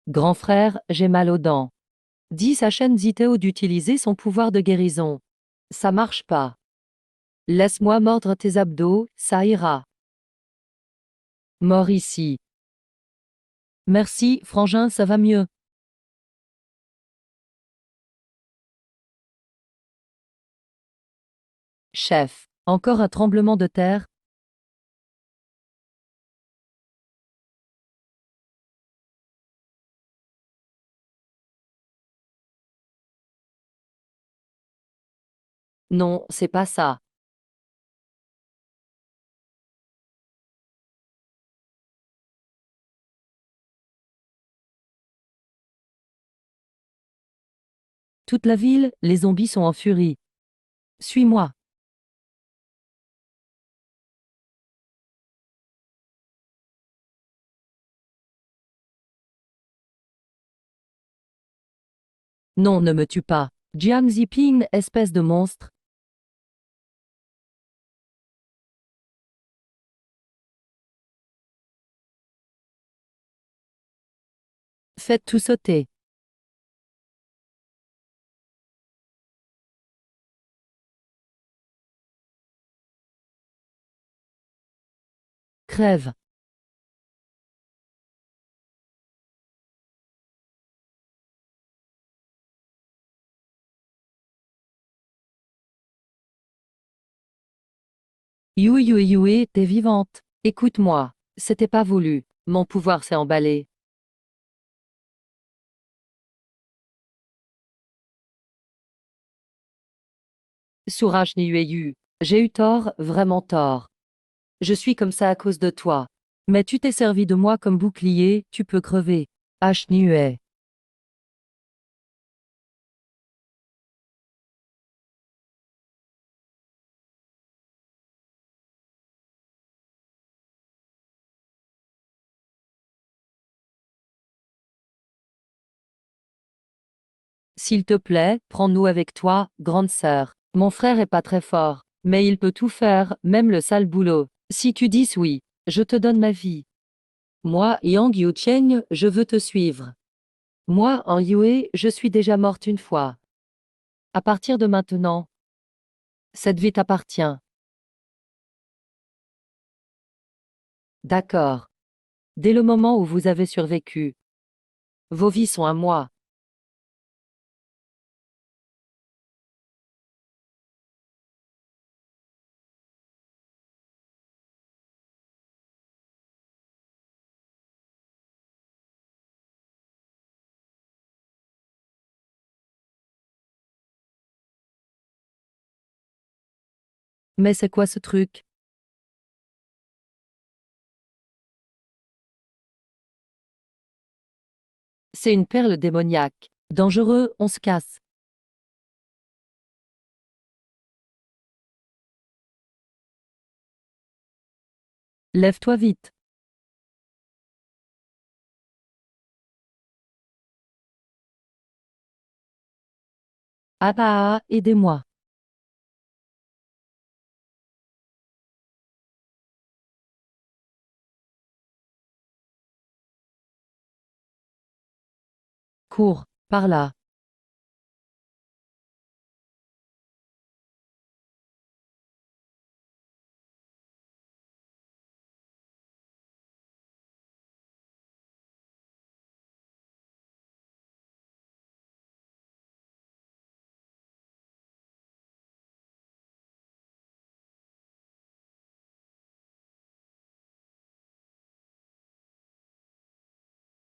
Grand frère, j'ai mal aux dents. Dis à Shen Zitao d'utiliser son pouvoir de guérison. Ça marche pas. Laisse-moi mordre tes abdos, ça ira. Mort ici. Merci, frangin, ça va mieux. Chef, encore un tremblement de terre? Non, c'est pas ça. Toute la ville, les zombies sont en furie. Suis-moi. Non, ne me tue pas. Jiang Ziping, espèce de monstre. Faites tout sauter. Crève. Yui Yui Yui, t'es vivante. Écoute-moi. C'était pas voulu. Mon pouvoir s'est emballé. Sourage Niueyu. J'ai eu tort, vraiment tort. Je suis comme ça à cause de toi. Mais tu t'es servi de moi comme bouclier, tu peux crever. H. Niue. S'il te plaît, prends-nous avec toi, grande sœur. Mon frère est pas très fort, mais il peut tout faire, même le sale boulot. Si tu dis oui, je te donne ma vie. Moi, Yang Yucheng, je veux te suivre. Moi, en Yue, je suis déjà morte une fois. À partir de maintenant, cette vie t'appartient. D'accord. Dès le moment où vous avez survécu, vos vies sont à moi. Mais c'est quoi ce truc? C'est une perle démoniaque. Dangereux, on se casse. Lève-toi vite. Ah bah, aidez-moi. Cours, par là.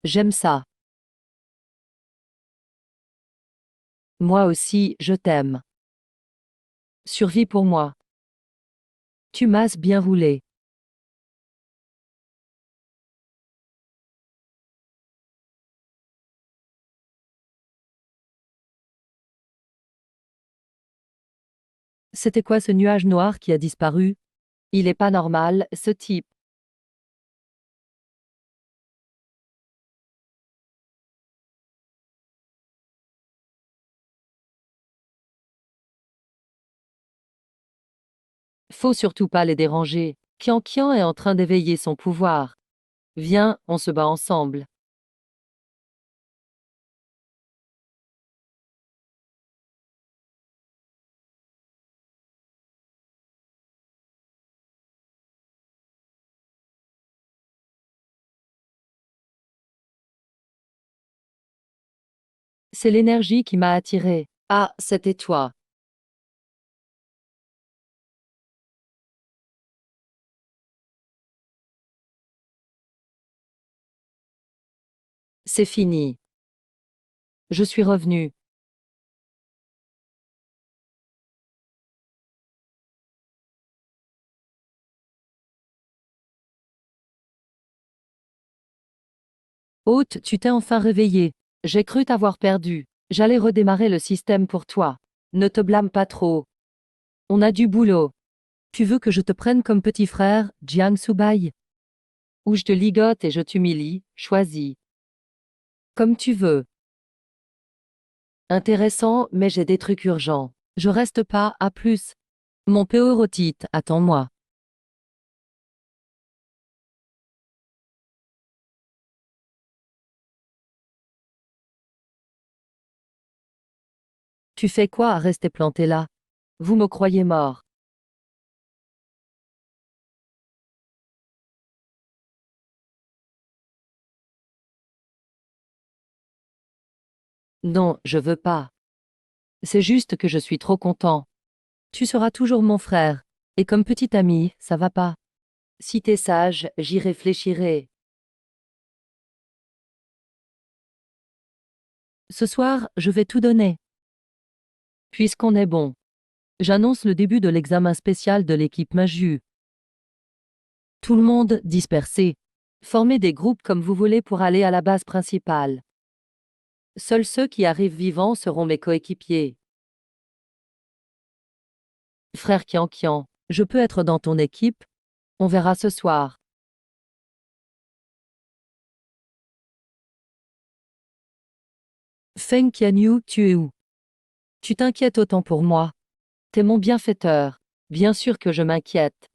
J'aime ça. Moi aussi, je t'aime. Survie pour moi. Tu m'as bien roulé. C'était quoi ce nuage noir qui a disparu? Il est pas normal, ce type. Faut surtout pas les déranger. Kian Kian est en train d'éveiller son pouvoir. Viens, on se bat ensemble. C'est l'énergie qui m'a attiré. Ah, c'était toi. C'est fini. Je suis revenu. Hôte, tu t'es enfin réveillé. J'ai cru t'avoir perdu. J'allais redémarrer le système pour toi. Ne te blâme pas trop. On a du boulot. Tu veux que je te prenne comme petit frère, Jiang Subai? Ou je te ligote et je t'humilie, choisis. Comme tu veux. Intéressant, mais j'ai des trucs urgents. Je reste pas, à plus. Mon péorotite, attends-moi. Tu fais quoi à rester planté là? Vous me croyez mort. Non, je veux pas. C'est juste que je suis trop content. Tu seras toujours mon frère. Et comme petit ami, ça va pas. Si t'es sage, j'y réfléchirai. Ce soir, je vais tout donner. Puisqu'on est bon. J'annonce le début de l'examen spécial de l'équipe Maju. Tout le monde dispersé. Formez des groupes comme vous voulez pour aller à la base principale. Seuls ceux qui arrivent vivants seront mes coéquipiers. Frère Kian Kian, je peux être dans ton équipe? On verra ce soir. Feng Qianyu, tu es où? Tu t'inquiètes autant pour moi. T'es mon bienfaiteur. Bien sûr que je m'inquiète.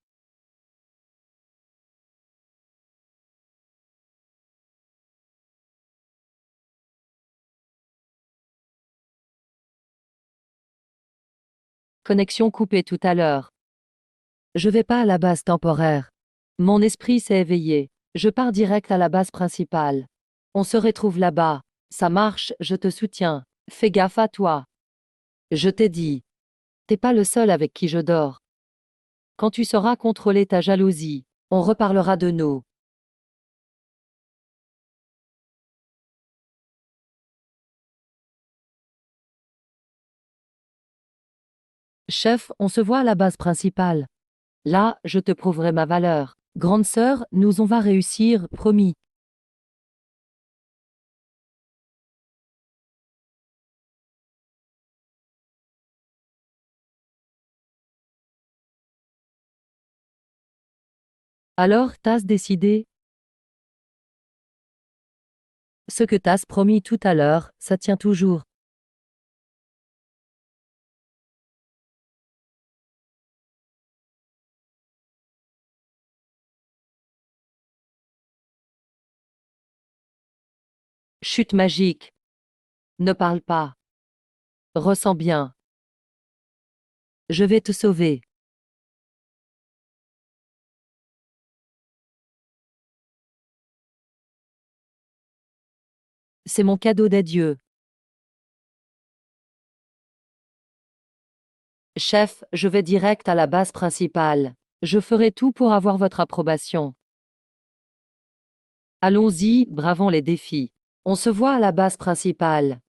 Connexion coupée tout à l'heure. Je vais pas à la base temporaire. Mon esprit s'est éveillé. Je pars direct à la base principale. On se retrouve là-bas. Ça marche, je te soutiens. Fais gaffe à toi. Je t'ai dit. T'es pas le seul avec qui je dors. Quand tu sauras contrôler ta jalousie, on reparlera de nous. Chef, on se voit à la base principale. Là, je te prouverai ma valeur. Grande sœur, nous on va réussir, promis. Alors, t'as décidé? Ce que t'as promis tout à l'heure, ça tient toujours. Chute magique. Ne parle pas. Ressens bien. Je vais te sauver. C'est mon cadeau des dieux. Chef, je vais direct à la base principale. Je ferai tout pour avoir votre approbation. Allons-y, bravons les défis. On se voit à la base principale.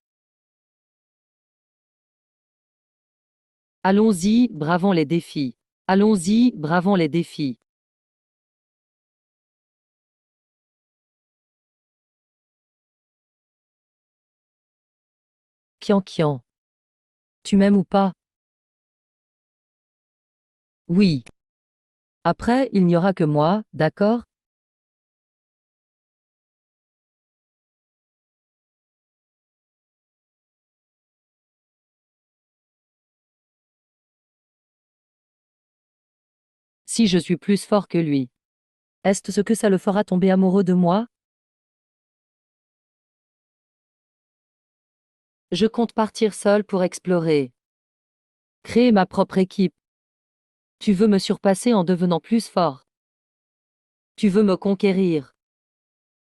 Allons-y, bravons les défis. Allons-y, bravons les défis. Kian Kian. Tu m'aimes ou pas? Oui. Après, il n'y aura que moi, d'accord? Si je suis plus fort que lui. Est-ce ce que ça le fera tomber amoureux de moi? Je compte partir seul pour explorer. Créer ma propre équipe. Tu veux me surpasser en devenant plus fort. Tu veux me conquérir.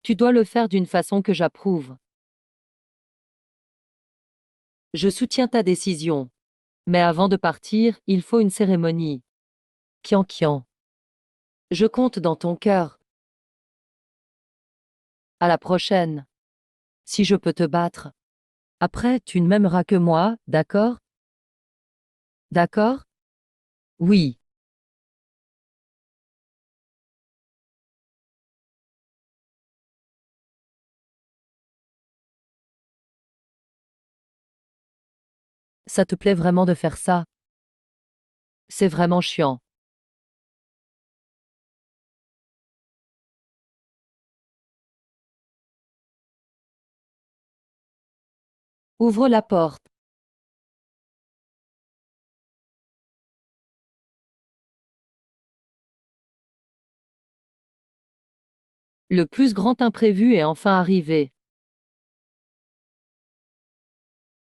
Tu dois le faire d'une façon que j'approuve. Je soutiens ta décision. Mais avant de partir, il faut une cérémonie. Kian Kian. Je compte dans ton cœur. À la prochaine. Si je peux te battre. Après, tu ne m'aimeras que moi, d'accord? D'accord? Oui. Ça te plaît vraiment de faire ça? C'est vraiment chiant. Ouvre la porte. Le plus grand imprévu est enfin arrivé.